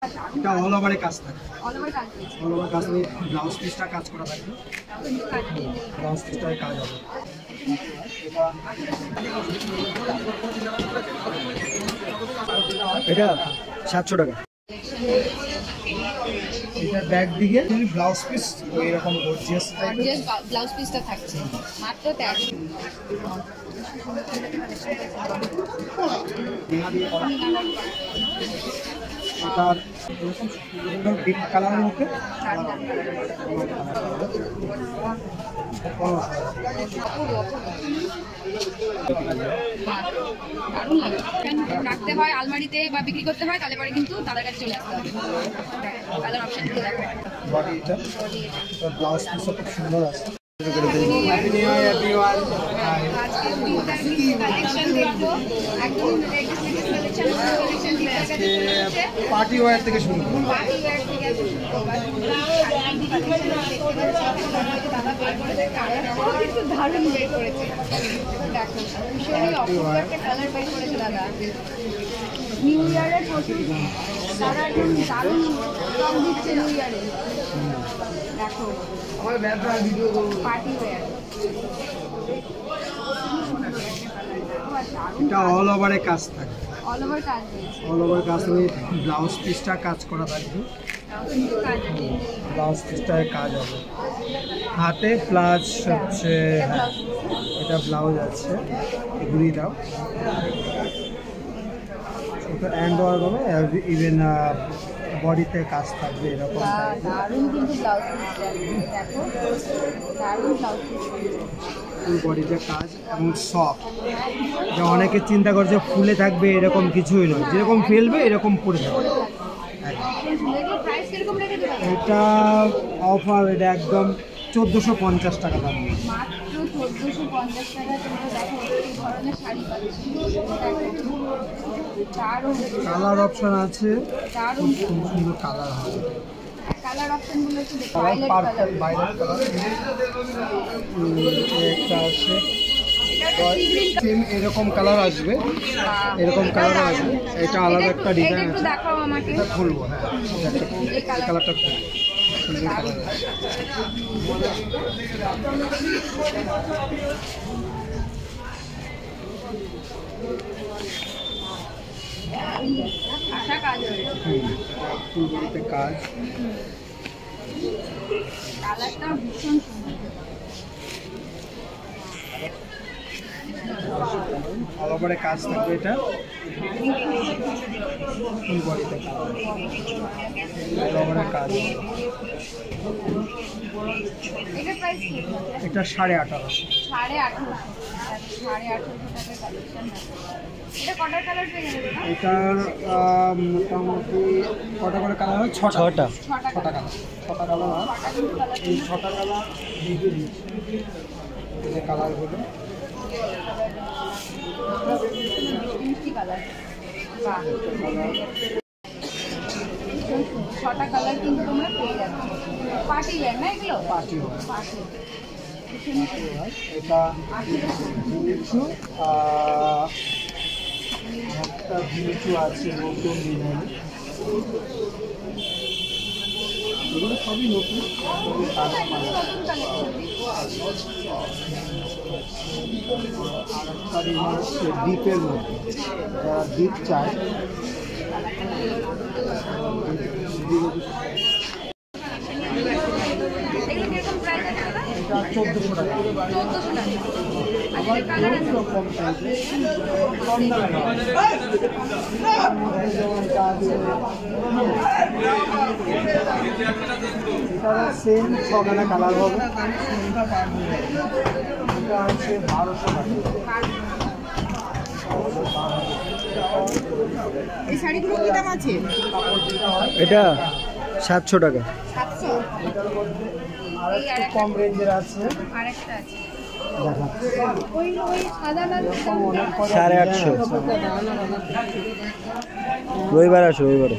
এটা অল ওভারে কাজ থাকে, অল ওভার কাজ নিয়ে ব্লাউজ পিসটা কাজ করা থাকে, ব্লাউজ পিসটার কাজ হবে। এটা 700 টাকা। এটা ব্যাক দিকে ব্লাউজ পিস এরকম গর্জিয়াস টাইপের ব্লাউজ পিসটা থাকছে মাত্র 1300। এটার এরকম সুন্দর ডিপ কালারের মধ্যে রাখতে হয় আলমারিতে বা বিক্রি করতে হয়, তাহলে পরে কিন্তু তাদের কাছে চলে আসতে হবে। কালার অপশন গুলো দেখো, বডি এটা ব্লাউজ পিস খুব সুন্দর আছে। পার্টি ওয়্যার থেকে শুরু করবো। দারুণ বের করেছে, দেখো ভীষণই অপূর্ব একটা কালার বের করেছে দাদা। নিউ ইয়ারের প্রচুর তারা দারুণ রং দিচ্ছে নিউ ইয়ারে। দেখো পার্টি ওয়্যার, এটা অল ওভারে কাজ থাকে, অল ওভার কাজ রয়েছে, অল ওভার কাজ নিয়ে ব্লাউজ পিসটা কাজ করা থাকবে, ব্লাউজ পিসটার কাজ হবে হাতে প্লাস হচ্ছে। এটা ব্লাউজ আছে ঘুরিটাও হ্যান্ড ওয়ার্ক হবে, ইভেন বডিতে কাজ থাকবে এরকম। দারুণ কিন্তু ব্লাউজ পিস, দেখো দারুণ ব্লাউজ পিস, ফুল বডিতে কাজ এবং সফট। যা অনেকে চিন্তা করছে ফুলে থাকবে, এরকম কিছুই নয়, যেরকম ফেলবে এরকম পরে থাকবে। এটা অফার, এটা একদম 1450 টাকা দাম, মাত্র 1450 টাকা। তোমরা দেখো এই ধরনের শাড়ি পাচ্ছি, দারুণ কালার অপশন আছে, দারুণ খুব সুন্দর কালার হবে। কালার অপশনগুলো একটু দেখো, পার্পল ভায়োলেট কালার একটা আছে, সেম এরকম কালার আসবে, এরকম কালার আসবে। এটা আলাদা একটা ডিজাইন আছে, দেখাও আমাকে, এটা খুলবো। হ্যাঁ, এই কালারটা খুলবো, সুন্দর কালার। আশা কাজ হয়েছে, ফুলবড়িতে কাজ, কালারটা ভীষণ সুন্দর। অল ওভারে কাজ থাকবে, এটা ফুল বডিতে কাজ, অল ওভারে কাজ। এটার প্রাইস কি? এটা 1850। 1850, 1850 টাকার কালেকশন। এটা কটার কালার পেয়ে যাবে না? এটার মোটামুটি কটা করে কালার হয়? 6টা কালার, 6টা কালার হয়। এই 6টা কালার দিয়ে দিচ্ছি, এই যে কালারগুলো মিষ্টি কালার, বাহ 6টা কালার কিন্তু তোমরা পেয়ে যাবে। পার্টি ওয়্যার না এগুলো? পার্টি হয়। পার্টি এটা ভিনিচু, একটা ভিনিচু আছে নতুন ডিজাইন, এগুলো সবই নতুন। আরেকটা ডিজাইন হচ্ছে ডিপের মধ্যে, যারা ডিপ চায় এগুলো কিরকম প্রাইস আছে দাদা? এটা 1400 টাকা। 1400 টাকা। আচ্ছা কালার আছে কম টাইপের, কম দামে এটা সেম 6খানা কালার হবে। এটা হচ্ছে 1200 টাকা। এই শাড়িগুলো কি দাম আছে? এটা 700 টাকা। 700। আর একটু কম রেঞ্জের আছে, আরেকটা আছে দেখাচ্ছি, ওই সাদা লাল 850। রবিবার আসো, রবিবারে।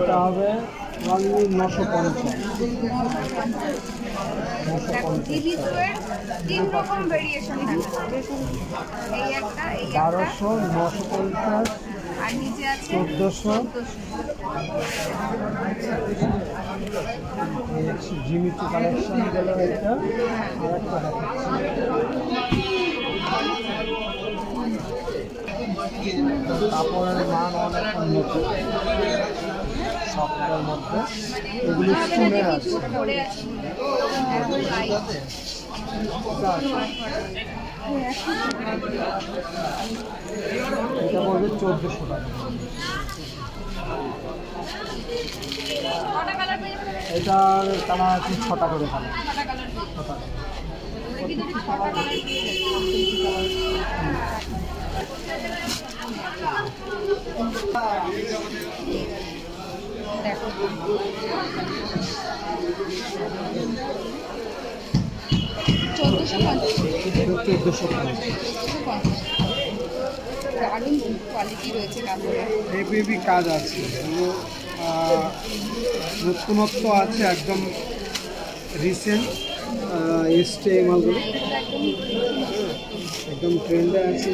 এটা হবে 950। দেখো জিলিসের 3 রকম ভেরিয়েশন থাকে। এই একটা, এই একটা, 1200, 950, আর নিচে আছে 1400। 1400। জিমিচু কালেকশন গেল এটা। আরেকটা দেখাচ্ছি, কাপড়ের মান অনেক উন্নত, সফটের মধ্যে। এগুলি স্টোনে আছে। পরে আছে একদম লাইট। এটা পড়বে 1400 টাকা। কটা কালার পেয়ে যাবে? এটার কালার আছে 6টা করে কালার। 6টা কালার। 6টা। দেখি যদি 6টা কালার পেয়ে দেখো 1450। দারুণ কোয়ালিটি রয়েছে কাপড়ের। হেভি কাজ আছে, এগুলো নতুনত্ব আছে, একদম রিসেন্ট এসছে এই মালগুলো, একদম ট্রেন্ডে আছে।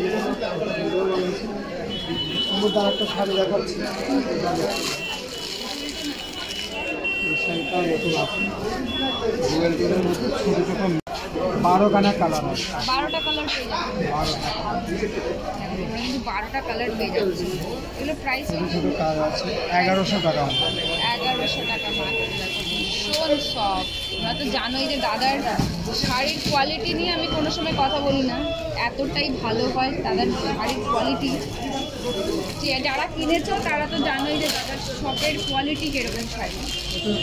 মধ্যে আরেকটা শাড়ি দেখাচ্ছি, এই শাড়িটা নতুন আছে, জুয়েলারির মধ্যে ছোটো ছোটো 12 খানা কালার আছে। 12টা কালার পেয়ে যাবে। 12টা কালার পেয়ে যাচ্ছে। এগুলো প্রাইস ছোটো ছোটো কাজ আছে, 1100 টাকা। 1100 টাকা মাত্র। দেখো ভীষণ সফট। তোমরা তো জানোই যে দাদার শাড়ির কোয়ালিটি নিয়ে আমি কোনো সময় কথা বলি না, এতটাই ভালো হয় দাদার শাড়ির কোয়ালিটি। যে যারা কিনেছো তারা তো জানোই যে দাদার শপের কোয়ালিটি কীরকম শাড়ি।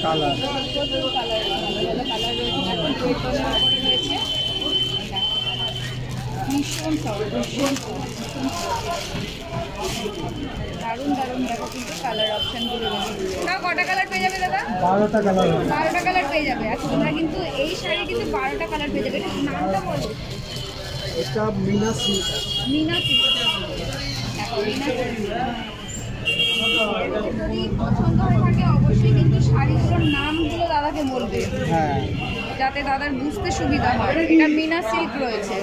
কালার প্রচুর কালার, ভালো ভালো কালার রয়েছে। এখন ওয়েটনের উপরে রয়েছে। ভীষণ সফট, ভীষণ দারুণ দারুণ। দেখো কিন্তু কালার অপশানগুলো রয়েছে। তাও কটা কালার পেয়ে যাবে দাদা? 12টা কালার। 12টা কালার পেয়ে যাবে। আচ্ছা তোমরা কিন্তু এই শাড়ি কিন্তু 12টা কালার পেয়ে যাবে। এটা নামটা বলো। এটা মিনা সিল্ক। মিনা সিল্ক। দেখো মিনা সিল্ক। যদি পছন্দ হয়ে থাকে অবশ্যই কিন্তু শাড়িগুলোর নামগুলো দাদাকে বলবে, হ্যাঁ, যাতে দাদার বুঝতে সুবিধা হয়। এটা মিনা সিল্ক রয়েছে।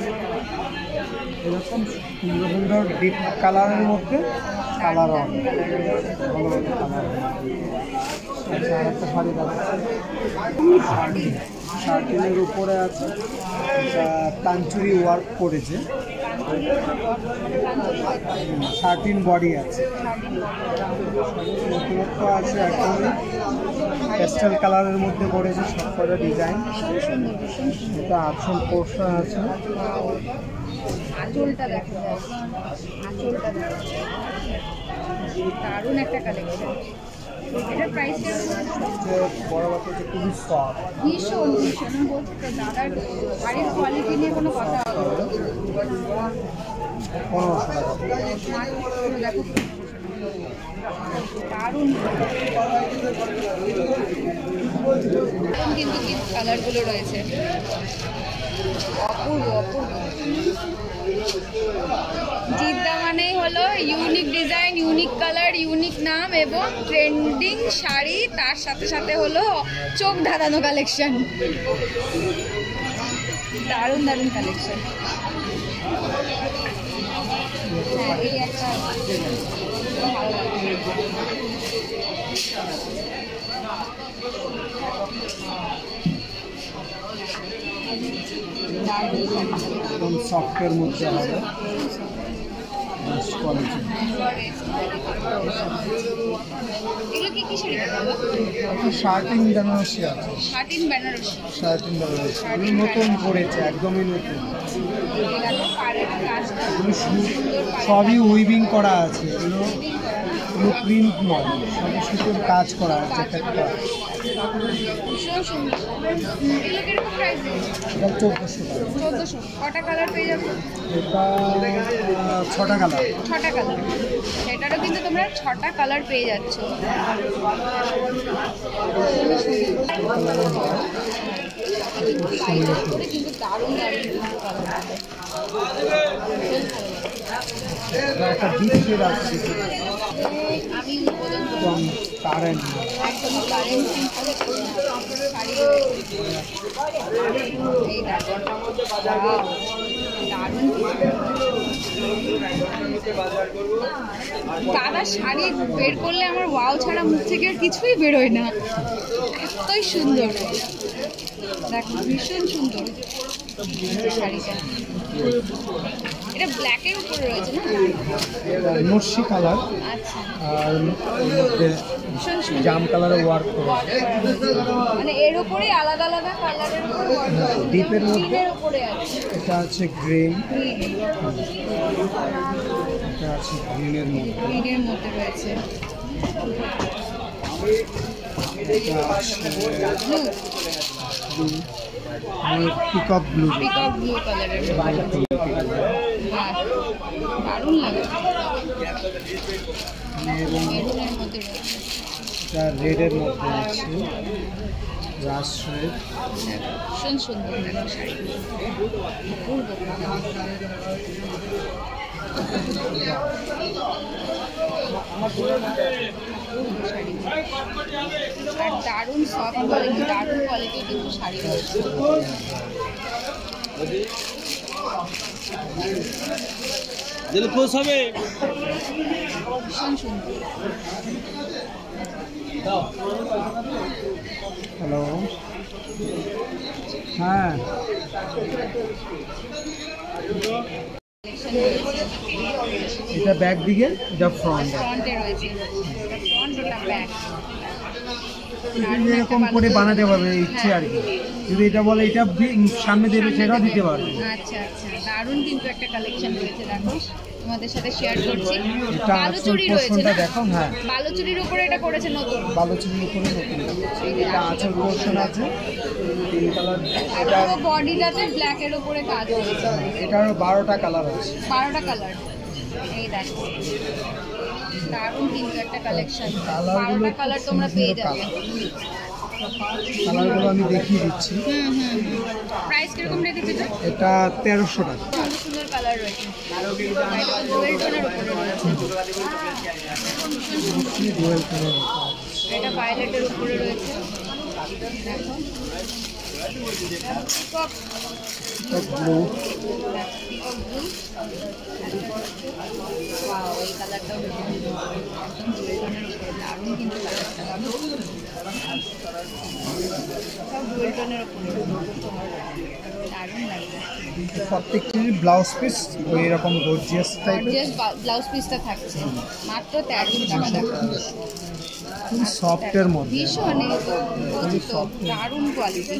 এরকম সুন্দর সুন্দর ডিপ কালারের মধ্যে কালার হবে, ভালো ভালো কালার। আচ্ছা, আরেকটা শাড়ি দেখাচ্ছি, শার্টিনের উপরে আছে, এটা তাঞ্চুরি ওয়ার্ক করেছে, শার্টিন বডি আছে, নতুনত্ব আছে, একদম পেস্টেল কালারের মধ্যে করেছে, সব কটা ডিজাইন। ভীষণ সুন্দর, ভীষণ সুন্দর। এটা আঁচল পোর্শন আছে, আঁচলটা দেখো, আঁচলটা দেখো, দারুণ একটা কালেকশন। এটার প্রাইস বড় বাচ্চা খুবই সফট। ভীষণ ভীষণ। আমি বলছি তো দাদার শাড়ির কোয়ালিটি নিয়ে কোনো কথা হবে না। 1500 টাকা। মাত্র দেখো দারুণ কিন্তু কি কালারগুলো রয়েছে, অপূর্ব অপূর্ব। জিদ্দা মানেই হলো unique design, unique colour, unique নাম এবং ট্রেন্ডিং শাড়ি, তার সাথে সাথে হলো চোখ ধাঁধানো কালেকশন। দারুণ দারুণ কালেকশন। হ্যাঁ, এই একটা ভালো লাগছে। একদম সফটের মধ্যে হবে, বেস্ট কোয়ালিটি। এগুলো কি কি শাড়ি বাবা? শার্টিং বেনারসি আছে, শার্টিন বেনারসি। শার্টিং বেনারসি এগুলো নতুন করেছে, একদমই নতুন। দেখো পাড়ের কাজটা এগুলো সুন্দর, সবই উইভিং করা আছে, এগুলো প্রিন্ট নয়, সবই সুন্দর কাজ করা আছে। একটা ভীষণ সুন্দর। এগুলো কিরকম প্রাইস? এটা 1400 টাকা। 1400। কটা কালার পেয়ে যাবে? এটা 6টা কালার। 6টা কালার। এটারও কিন্তু তোমরা 6টা কালার পেয়ে যাচ্ছ। কিন্তু দারুণ দারুণ কালার। একটা ডিপ শেড আছে। আমি উদ্বোধন করব। একদম কারেন্ট। একদম কারেন্ট সিম্পলে শাড়ি রয়েছে। এই দেখো, Wow, দারুণ। দাদা শাড়ি বের করলে আমার ওয়াও ছাড়া মুখ থেকে আর কিছুই বেরোয় না, এতই সুন্দর। দেখো ভীষণ সুন্দর শাড়িটা। এটা ব্ল্যাকের উপরে রয়েছে না? নস্যি কালার আচ্ছা, আর মধ্যে ভীষণ সুন্দর। জাম কালারের ওয়ার্ক করে। মানে এর উপরে আলাদা আলাদা কালারের উপরে ডিপের মধ্যে গ্রিনের উপরে আছে। এটা আছে গ্রিন, এটা আছে গ্রিনের মধ্যে, গ্রিনের মধ্যে রয়েছে এটা আছে blue, blue, peacock blue. Peacock blue কালারের। দারুণ লাগে। মেরুনের মধ্যে রয়েছে। এটা রেডের মধ্যে আছে, রাস রেড। ভীষণ সুন্দর লাগে শাড়িগুলো, অপূর্ব। আর দারুণ সফট কোয়ালিটি, দারুণ কোয়ালিটি কিন্তু শাড়ি রয়েছে। ভীষণ সুন্দর। হ্যালো, হ্যাঁ কালেকশন রয়েছে। এটা ব্যাক দিকে, এটা ফ্রন্ট। ফ্রন্টে রয়েছে, ওটা ফ্রন্ট, ওটা ব্যাক। এরকম করে বানাতে পারবে ইচ্ছে আর কি। যদি এটা বলে এটা সামনে দেবে, সেটাও দিতে পারবে। আচ্ছা আচ্ছা, দারুণ কিন্তু একটা কালেকশন রয়েছে। দেখো তোমাদের সাথে শেয়ার করছি। এটা বালুচুরি আঁচল রয়েছে পোর্শনটা না? দেখো, হ্যাঁ বালুচুরির উপরে এটা করেছে নতুন। বালুচুরির উপরে নতুন। এটা আঁচল পোর্শন আছে, পিঙ্ক কালার। এটা বডিটাতে ব্ল্যাকের উপরে কাজ হয়েছে। এটার 12টা কালার আছে। 12টা কালার। এই দেখো দারুণ কিন্তু একটা কালেকশন। কালারগুলো 12টা কালার তোমরা পেয়ে যাবে। কালারগুলো আমি দেখিয়ে দিচ্ছি। প্রাইস কিরকম রেখেছে এটা? এটা 1300 টাকা। সুন্দর সুন্দর কালার রয়েছে। ডুয়েল টোনের উপরে রয়েছে। Dual colour. এটা ভায়োলেটের উপরে রয়েছে। দেখো peacock, blue, peacock blue. Wow, এই কালারটাও একদম ডুয়েল টোনের উপরে, দারুণ কিন্তু কালারটা। সব ডুয়েল টোনের উপরে, দারুণ লাগবে। প্রত্যেকটির ব্লাউজ পিস ওই রকম গর্জিয়াস টাইপের, গর্জিয়াস ব্লাউজ পিসটা থাকছে মাত্র 1300 টাকা। দেখো খুব সফটের মধ্যে। ভীষণ, এই তো বলছি তো, দারুণ কোয়ালিটি।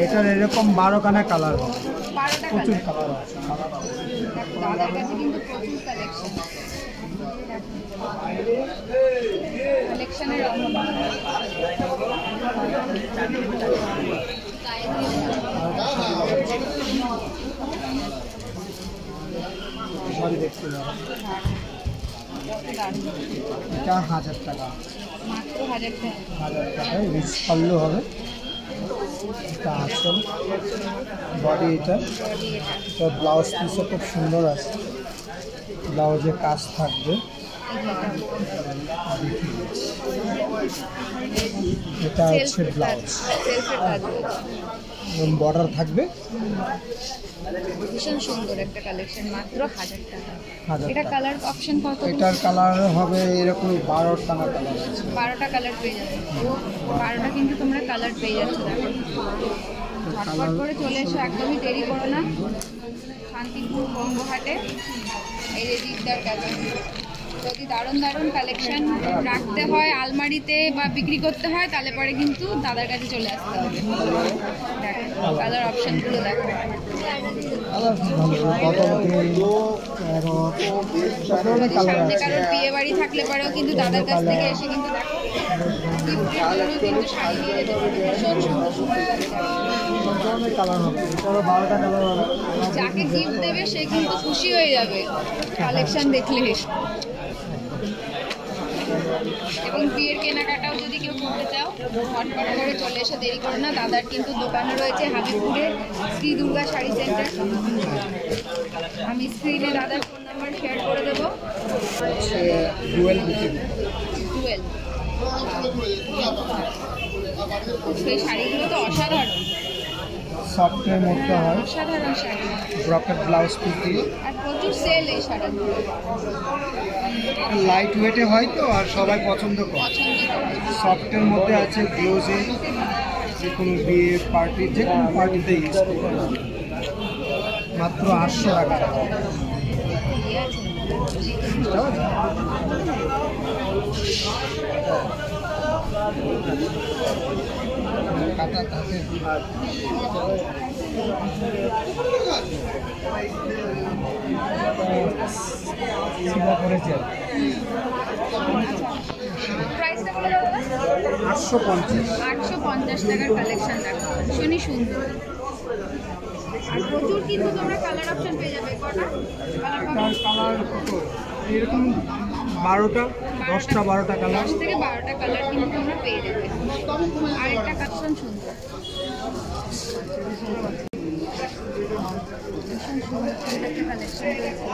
এটার এরকম 12খানা কালার হবে, 12টা প্রচুর কালার। কালার আছে। দেখো দাদার কাছে কিন্তু প্রচুর কালেকশন। কালেকশনের অভাব নেই। সরি, দেখতে পাবো। দারুণ। এটা 1000 টাকা, মাত্র 1000 টাকা। 1000 টাকায় রিচ পাল্লু হবে। এটা আসল বডি। এটা ব্লাউজ পিসও খুব সুন্দর আছে, ব্লাউজে কাজ থাকবে। এটা হচ্ছে ব্লাউজ, সেলফের কাজ রয়েছে। বর্ডার থাকবে। ভীষণ সুন্দর একটা কালেকশন, মাত্র 1000 টাকা। 1000 এটা টাকা। কালার অপশন কত? এটার কালার হবে এরকম 12টা কালার আছে। 12টা কালার পেয়ে যাবে। 12টা কিন্তু তোমরা কালার পেয়ে যাচ্ছ। দেখো ঝটপট করে চলে এসো, একদমই দেরি করো না। শান্তিপুর বঙ্গহাটে, এই যে দিকদার কাছে। যদি দারুণ দারুণ কালেকশন রাখতে হয় আলমারিতে বা বিক্রি করতে হয়, তাহলে পরে কিন্তু দাদার কাছে চলে আসতে হবে। দেখো কালার অপশনগুলো দেখো। যদি সামনে কারোর বিয়ে বাড়ি থাকলে পরেও কিন্তু দাদার কাছ থেকে এসে কিন্তু দেখো গিফটের জন্য কিন্তু শাড়ি নিয়ে যেতে পারবে। ভীষণ সুন্দর সুন্দর যাকে গিফট দেবে সে কিন্তু খুশি হয়ে যাবে কালেকশন দেখলে। এবং বিয়ের কেনাকাটাও যদি কেউ করতে চাও, ঝটপট করে চলে এসে, দেরি করো না। দাদার কিন্তু দোকানে রয়েছে হাবিবপুরে শ্রী দুর্গা শাড়ি সেন্টার। আমি স্ক্রিনে দাদার ফোন নাম্বার শেয়ার করে হচ্ছে ডুয়েল বুকে। ডুয়েল। সেই শাড়িগুলো তো অসাধারণ, সফটের মধ্যে হয়, অসাধারণ শাড়ি, ব্রকেট ব্লাউজ পিস দিয়ে। আর প্রচুর সেল এই শাড়িগুলো, লাইট ওয়েটে হয় তো আর সবাই পছন্দ করে। পছন্দ করে। সফটের মধ্যে আছে গ্লোজে, যে কোনো বিয়ে পার্টি, যে কোনো পার্টিতে ইউজ করতে পারবে। মাত্র 800 টাকা। ইয়ে আছে। কাটা থাকে। করেছে প্রাইসটা বলে দাও দাদা। 850। 850 টাকার কালেকশন দেখো, ভীষণই সুন্দর। আর প্রচুর কিন্তু তোমরা কালার অপশন পেয়ে যাবে। কটা কালার পাবে? কালার কত এরকম 12টা, 10টা 12টা কালার। 10 থেকে 12টা কালার কিন্তু তোমরা পেয়ে যাবে। আরেকটা কালেকশন সুন্দর, ভীষণ সুন্দর একটা কালেকশন রয়েছে।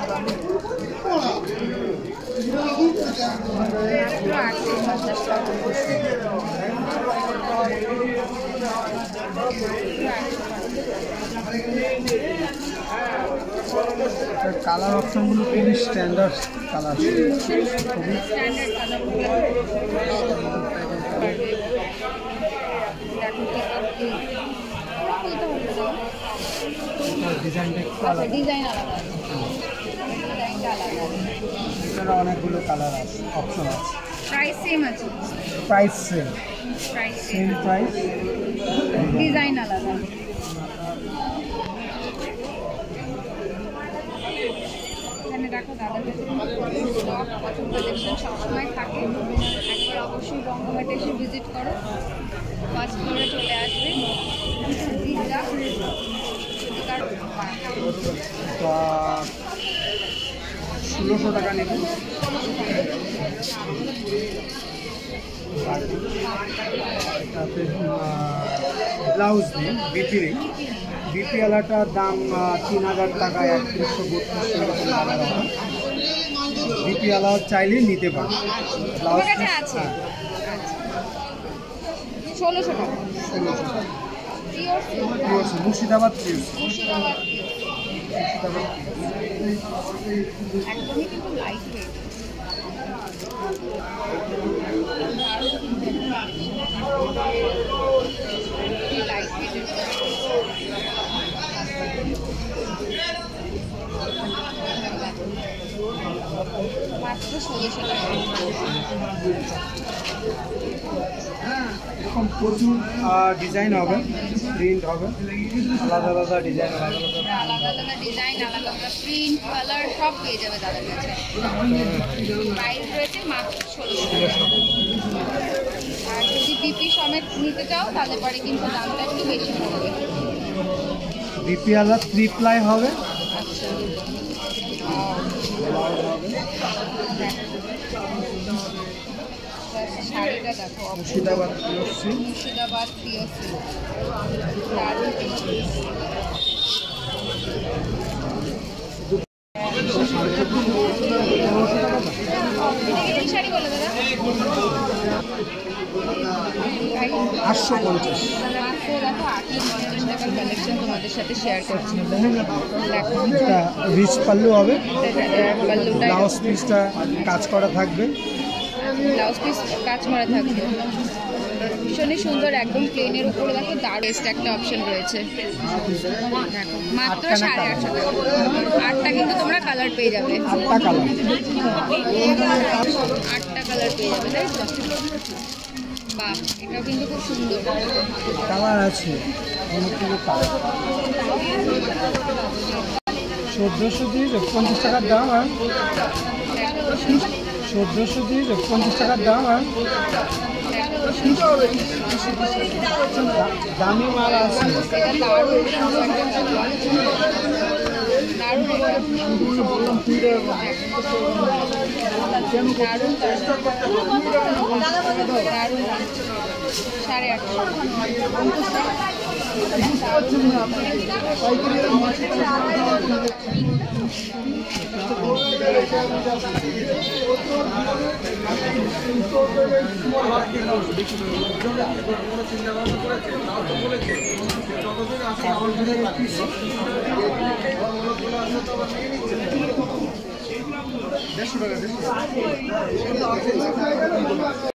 মাত্র 850 টাকা। কালার অপশনগুলো খুবই স্ট্যান্ডার্ড কালার, খুবই স্ট্যান্ডার্ড কালারগুলো ডিজাইনটা একটু আলাদা। ডিজাইন আলাদা, ডিজাইনটা আলাদা। এছাড়া অনেকগুলো কালার আছে, অপশন আছে। প্রাইস সেম আছে, price same, price same price, design আলাদা। এখানে দেখো দাদাদের স্টক প্রচুর কালেকশন সবসময় থাকে। একবার অবশ্যই রঙ্গঘাটে এসে ভিজিট করো, ফার্স্ট ফ্লোরে চলে আসবে। দিদা দিদার 1600 টাকা নেবেন। তাতে ব্লাউজ নেই, বিপি নেই। বিপি আলাটার দাম 3000 টাকা, 3132 এরকম কালার হবে। বিপি আলা চাইলে নিতে পারে। ব্লাউজ তোমার কাছে আছে? হ্যাঁ, 1600 টাকা। 1600 টাকা। Pure Murshidabad piece. Murshidabad pure. একদমই কিন্তু লাইট ওয়েট। লাইট ওয়েটের মাত্র 1600 টাকা। এরকম প্রচুর ডিজাইন হবে, প্রিন্ট হবে, আলাদা আলাদা ডিজাইন, আলাদা আলাদা। আলাদা আলাদা ডিজাইন, আলাদা আলাদা প্রিন্ট, কালার সব পেয়ে যাবে তাদের কাছে। প্রাইস রয়েছে মাত্র 1600। আর যদি বিপি সমেত নিতে চাও তাহলে পরে কিন্তু দামটা একটু বেশি পড়বে। বিপি আলা 3 প্লাই হবে। আচ্ছা, ব্লাউজ হবে। শাড়িটা দেখো, মুর্শিদাবাদ পিওসি। মুর্শিদাবাদ প্রিয় সিল্ক, দারুণ কিন্তু। এই শাড়ি বলো দাদা। 850। মাত্র দেখো 850 টাকার কালেকশন তোমাদের সাথে শেয়ার করছি। দেখো এটা রিচ পাল্লু হবে, পাল্লুটা, ব্লাউজ পিসটা কাজ করা থাকবে। ব্লাউজ পিস কাজ করা থাকবে, ভীষণই সুন্দর। একদম প্লেনের উপরে দেখো বেস্ট একটা অপশন রয়েছে। দেখো মাত্র 850 টাকা। 8টা কিন্তু তোমরা কালার পেয়ে যাবে। 8টা কালার, 8টা কালার পেয়ে যাবে, তাই তো? বাহ, এটাও কিন্তু খুব সুন্দর। কালার আছে অনেকগুলো কালার। 1450 টাকার দাম। আর 1450 টাকার দাম। আর দামি মাল আছে। এটা দারুণ দারুণ দারুণ দারুণ 850। 150 টাকা